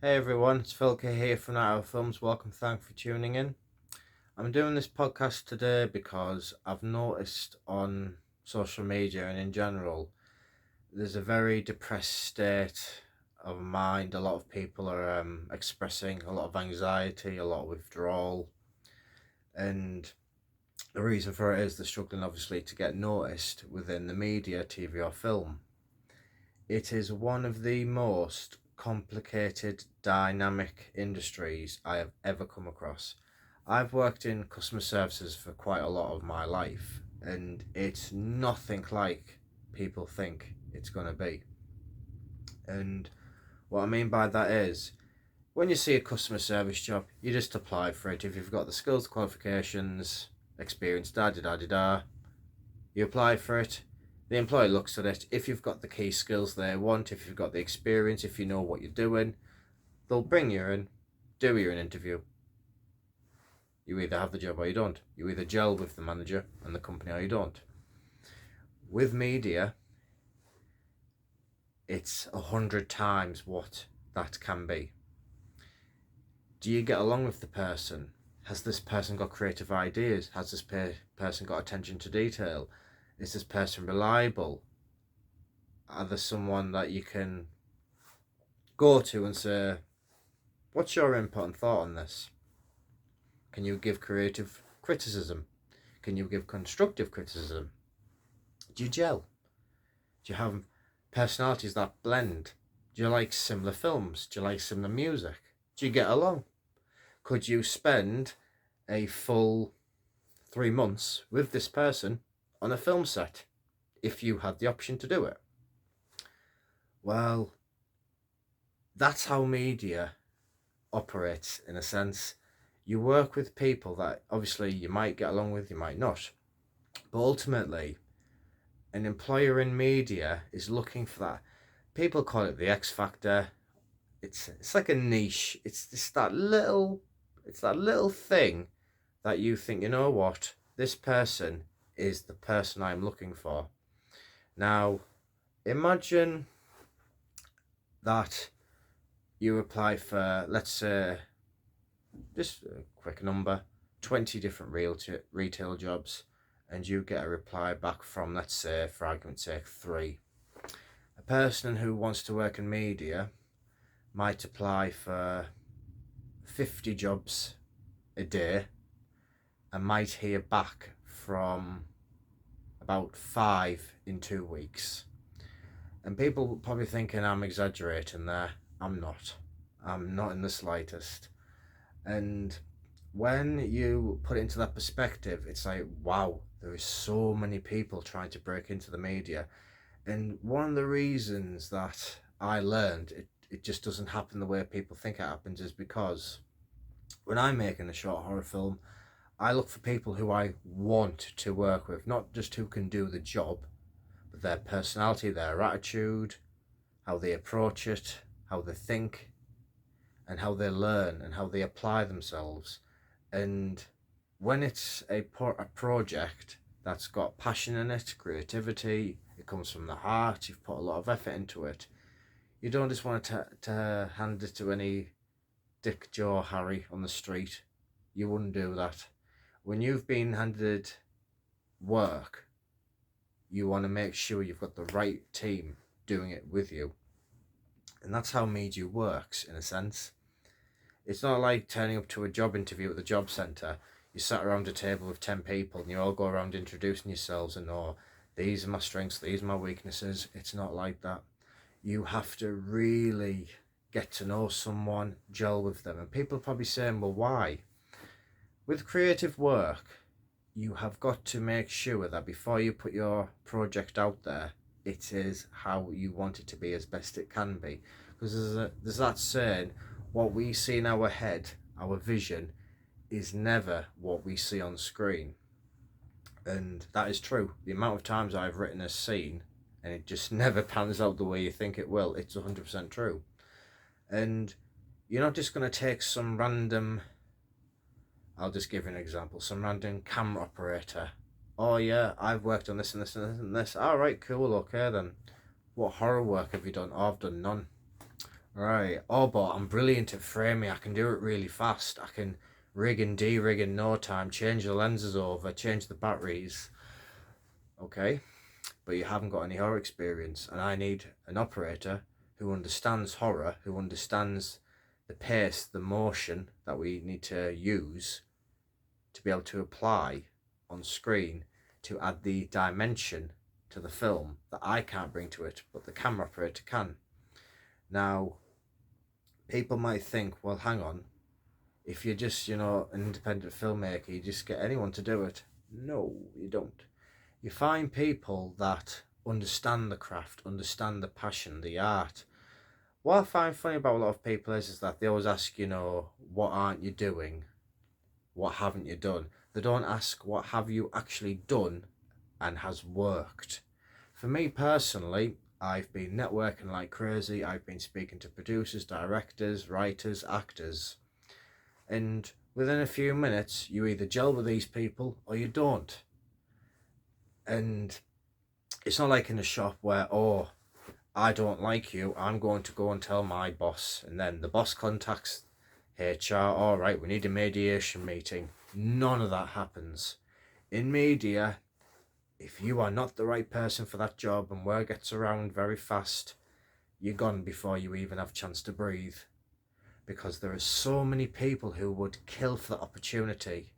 Hey everyone, it's Philka here from Night Owl Films. Welcome, thanks for tuning in. I'm doing this podcast today because I've noticed on social media and in general, there's a very depressed state of mind. A lot of people are expressing a lot of anxiety, a lot of withdrawal, and the reason for it is they're struggling obviously to get noticed within the media, TV or film. It is one of the most complicated, dynamic industries I have ever come across. I've worked in customer services for quite a lot of my life, and it's nothing like people think it's going to be. And what I mean by that is, when you see a customer service job, you just apply for it. If you've got the skills, qualifications, experience, da da da da da, you apply for it. The employer looks at it. If you've got the key skills they want, if you've got the experience, if you know what you're doing, they'll bring you in, do you an interview. You either have the job or you don't. You either gel with the manager and the company or you don't. With media, it's 100 times what that can be. Do you get along with the person? Has this person got creative ideas? Has this person got attention to detail? Is this person reliable? Are there someone that you can go to and say, what's your input and thought on this? Can you give creative criticism? Can you give constructive criticism? Do you gel? Do you have personalities that blend? Do you like similar films? Do you like similar music? Do you get along? Could you spend a full 3 months with this person on a film set if you had the option to do it? Well, that's how media operates in a sense. You work with people that obviously you might get along with, you might not. But ultimately, an employer in media is looking for that. People call it the X factor. It's like a niche. It's that little thing that you think, you know what, this person is the person I'm looking for. Now, imagine that you apply for, let's say, just a quick number, 20 different retail jobs, and you get a reply back from, let's say, for argument's sake, 3. A person who wants to work in media might apply for 50 jobs a day and might hear back from about 5 in 2 weeks. And people probably thinking I'm exaggerating there. I'm not. I'm not in the slightest. And when you put it into that perspective, it's like, wow, there is so many people trying to break into the media. And one of the reasons that I learned it just doesn't happen the way people think it happens is because when I'm making a short horror film, I look for people who I want to work with, not just who can do the job, but their personality, their attitude, how they approach it, how they think, and how they learn and how they apply themselves. And when it's a project that's got passion in it, creativity, it comes from the heart, you've put a lot of effort into it, you don't just want to hand it to any Dick, Joe, Harry on the street. You wouldn't do that. When you've been handed work, you want to make sure you've got the right team doing it with you. And that's how media works, in a sense. It's not like turning up to a job interview at the job centre. You sat around a table with 10 people and you all go around introducing yourselves and, oh, these are my strengths, these are my weaknesses. It's not like that. You have to really get to know someone, gel with them. And people are probably saying, well, why? With creative work, you have got to make sure that before you put your project out there, it is how you want it to be as best it can be. Because there's that saying, what we see in our head, our vision, is never what we see on screen. And that is true. The amount of times I've written a scene and it just never pans out the way you think it will, it's 100% true. And you're not just going to take some random, I'll just give you an example, some random camera operator. Oh yeah, I've worked on this and this and this and this. All right, cool, okay then. What horror work have you done? Oh, I've done none. Right. Oh, but I'm brilliant at framing. I can do it really fast. I can rig and de-rig in no time, change the lenses over, change the batteries. Okay. But you haven't got any horror experience. And I need an operator who understands horror, who understands the pace, the motion that we need to use to be able to apply on screen to add the dimension to the film that I can't bring to it, but the camera operator can. Now, people might think, well, hang on, if you're just, an independent filmmaker, you just get anyone to do it. No, you don't. You find people that understand the craft, understand the passion, the art. What I find funny about a lot of people is that they always ask, what aren't you doing? What haven't you done? They don't ask, what have you actually done and has worked? For me personally, I've been networking like crazy. I've been speaking to producers, directors, writers, actors. And within a few minutes, you either gel with these people or you don't. And it's not like in a shop where, oh, I don't like you, I'm going to go and tell my boss. And then the boss contacts HR, all right, we need a mediation meeting. None of that happens. In media, if you are not the right person for that job and word gets around very fast, you're gone before you even have a chance to breathe. Because there are so many people who would kill for the opportunity.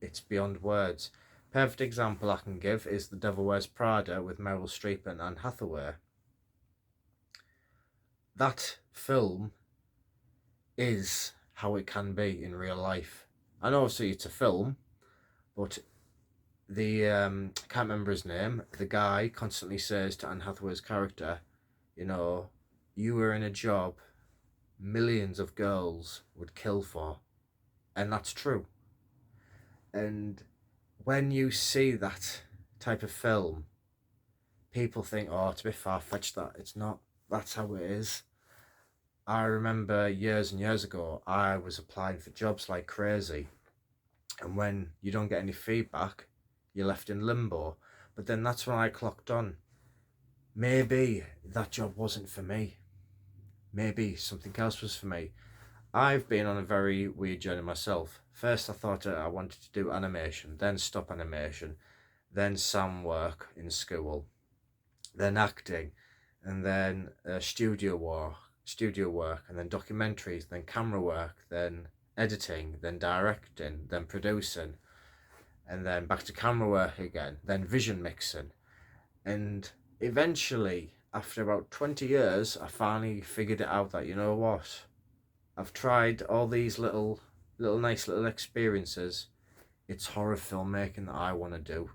It's beyond words. Perfect example I can give is The Devil Wears Prada with Meryl Streep and Anne Hathaway. That film is how it can be in real life. I know obviously it's a film, but the I can't remember his name. The guy constantly says to Anne Hathaway's character, you were in a job millions of girls would kill for, and that's true. And when you see that type of film, people think, oh, it's a bit far-fetched. That it's not. That's how it is. I remember years and years ago, I was applying for jobs like crazy, and when you don't get any feedback, you're left in limbo. But then that's when I clocked on. Maybe that job wasn't for me. Maybe something else was for me. I've been on a very weird journey myself. First, I thought I wanted to do animation, then stop animation, then sound work in school, then acting, and then studio work, and then documentaries, then camera work, then editing, then directing, then producing, and then back to camera work again, then vision mixing. And eventually, after about 20 years, I finally figured it out that, you know what? I've tried all these nice little experiences. It's horror filmmaking that I want to do.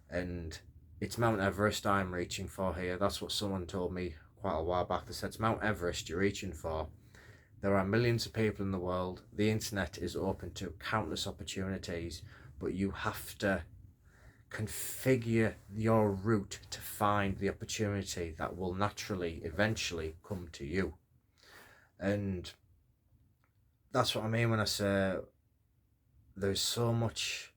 And it's Mount Everest I'm reaching for here. That's what someone told me quite a while back. They said, it's Mount Everest you're reaching for. There are millions of people in the world. The internet is open to countless opportunities, but you have to configure your route to find the opportunity that will naturally, eventually come to you. And that's what I mean when I say there's so much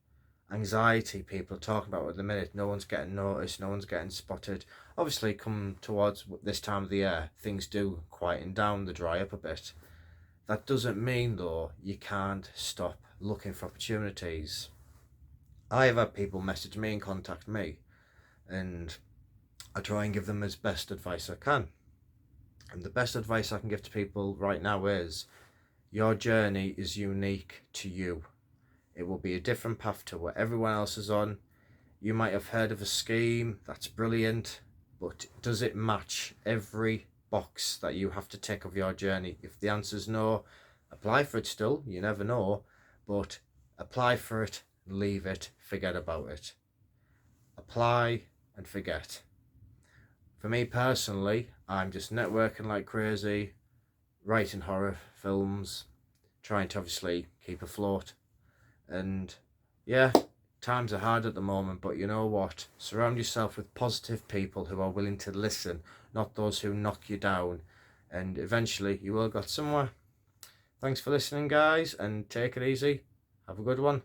anxiety people are talking about at the minute. No one's getting noticed, no one's getting spotted. Obviously, come towards this time of the year, things do quieten down, they dry up a bit. That doesn't mean, though, you can't stop looking for opportunities. I have had people message me and contact me, and I try and give them as best advice I can. And the best advice I can give to people right now is, your journey is unique to you. It will be a different path to what everyone else is on. You might have heard of a scheme, that's brilliant, but does it match every box that you have to tick of your journey? If the answer is no, apply for it still, you never know, but apply for it, leave it, forget about it. Apply and forget. For me personally, I'm just networking like crazy, writing horror films, trying to obviously keep afloat. And yeah, times are hard at the moment, but you know what? Surround yourself with positive people who are willing to listen, not those who knock you down. And eventually you will get somewhere. Thanks for listening, guys, and take it easy. Have a good one.